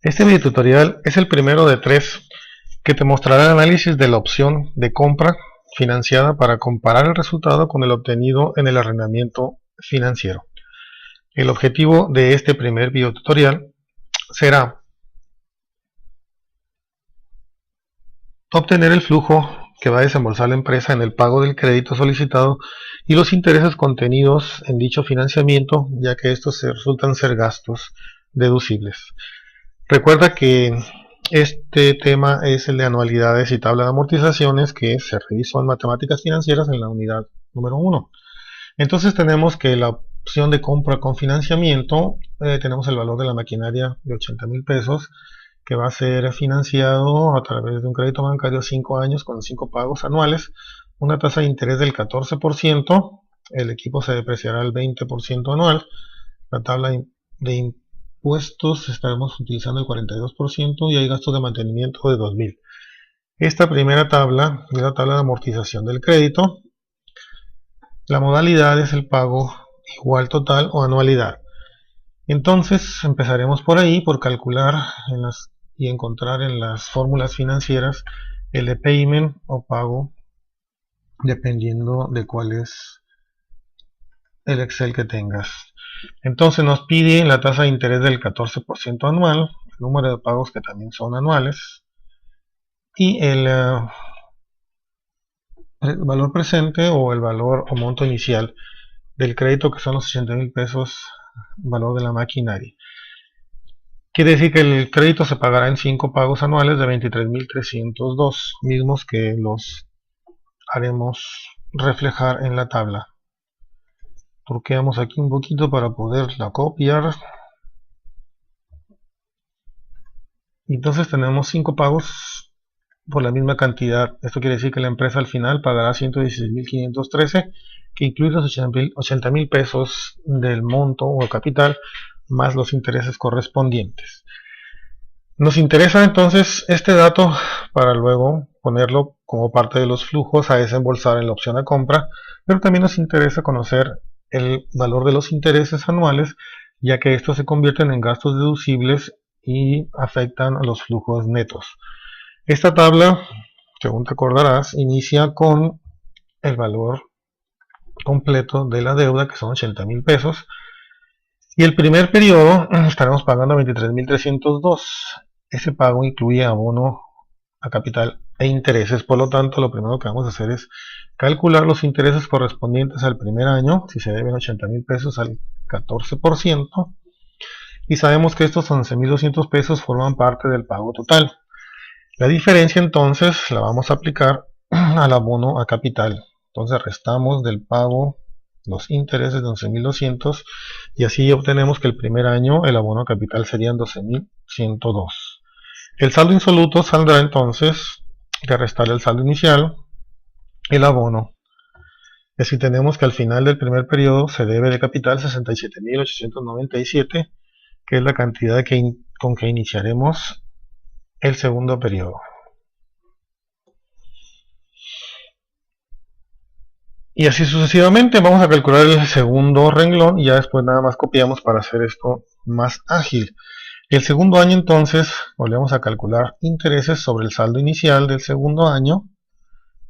Este video tutorial es el primero de tres que te mostrará el análisis de la opción de compra financiada para comparar el resultado con el obtenido en el arrendamiento financiero. El objetivo de este primer video tutorial será obtener el flujo que va a desembolsar la empresa en el pago del crédito solicitado y los intereses contenidos en dicho financiamiento, ya que estos resultan ser gastos deducibles. Recuerda que este tema es el de anualidades y tabla de amortizaciones que se revisó en matemáticas financieras en la unidad número 1. Entonces tenemos que la opción de compra con financiamiento, tenemos el valor de la maquinaria de 80,000 pesos que va a ser financiado a través de un crédito bancario a 5 años con 5 pagos anuales, una tasa de interés del 14%, el equipo se depreciará al 20% anual, la tabla de impuestos estaremos utilizando el 42% y hay gastos de mantenimiento de 2,000. Esta primera tabla es la tabla de amortización del crédito. La modalidad es el pago igual total o anualidad. Entonces empezaremos por ahí, por calcular y encontrar en las fórmulas financieras el payment o pago, dependiendo de cuál es el Excel que tengas. Entonces nos pide la tasa de interés del 14% anual, el número de pagos que también son anuales, y el valor presente o el valor o monto inicial del crédito, que son los 80,000 pesos, valor de la maquinaria. Quiere decir que el crédito se pagará en 5 pagos anuales de 23,302, mismos que los haremos reflejar en la tabla. Truqueamos aquí un poquito para poderla copiar. Entonces tenemos 5 pagos por la misma cantidad. Esto quiere decir que la empresa al final pagará 116,513, que incluye los 80,000 pesos del monto o capital más los intereses correspondientes. Nos interesa entonces este dato para luego ponerlo como parte de los flujos a desembolsar en la opción de compra, pero también nos interesa conocer el valor de los intereses anuales, ya que estos se convierten en gastos deducibles y afectan a los flujos netos. Esta tabla, según te acordarás, inicia con el valor completo de la deuda, que son 80,000 pesos, y el primer periodo estaremos pagando 23,302. Ese pago incluye abono a capital e intereses. Por lo tanto, lo primero que vamos a hacer es calcular los intereses correspondientes al primer año, si se deben 80,000 pesos al 14%, y sabemos que estos 11,200 pesos forman parte del pago total. La diferencia entonces la vamos a aplicar al abono a capital. Entonces restamos del pago los intereses de 11,200 y así obtenemos que el primer año el abono a capital serían 12,102. El saldo insoluto saldrá entonces de restar el saldo inicial, el abono. Y así tenemos que al final del primer periodo se debe de capital 67,897, que es la cantidad con que iniciaremos el segundo periodo. Y así sucesivamente vamos a calcular el segundo renglón y ya después nada más copiamos para hacer esto más ágil. El segundo año entonces volvemos a calcular intereses sobre el saldo inicial del segundo año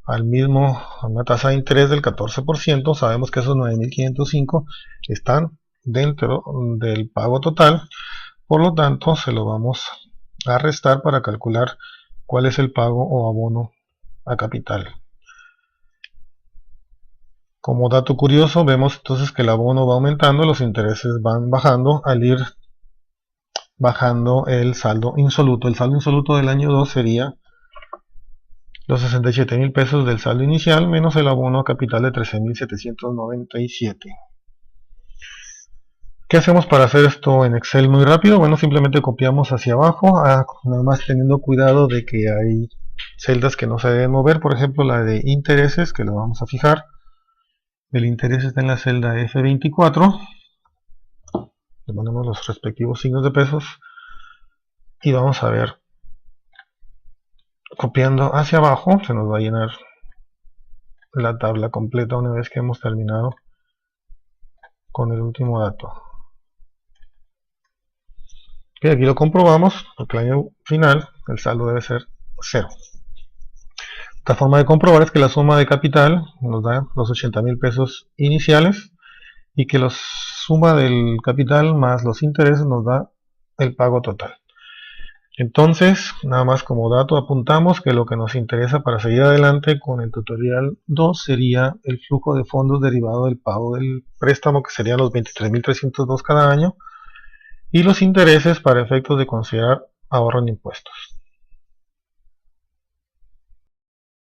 a una tasa de interés del 14%. Sabemos que esos 9,505 están dentro del pago total, por lo tanto se lo vamos a restar para calcular cuál es el pago o abono a capital. Como dato curioso, vemos entonces que el abono va aumentando, los intereses van bajando al ir bajando el saldo insoluto. El saldo insoluto del año 2 sería los 67,000 pesos del saldo inicial menos el abono a capital de 13,797. ¿Qué hacemos para hacer esto en Excel muy rápido? Bueno, simplemente copiamos hacia abajo, nada más teniendo cuidado de que hay celdas que no se deben mover, por ejemplo la de intereses, que lo vamos a fijar. El interés está en la celda F24, le ponemos los respectivos signos de pesos y vamos a ver, copiando hacia abajo se nos va a llenar la tabla completa una vez que hemos terminado con el último dato. Ok, aquí lo comprobamos, porque el año final el saldo debe ser 0. Otra forma de comprobar es que la suma de capital nos da los 80.000 pesos iniciales y que la suma del capital más los intereses nos da el pago total. Entonces, nada más como dato apuntamos que lo que nos interesa para seguir adelante con el tutorial 2 sería el flujo de fondos derivado del pago del préstamo, que serían los 23.302 cada año, y los intereses para efectos de considerar ahorro en impuestos.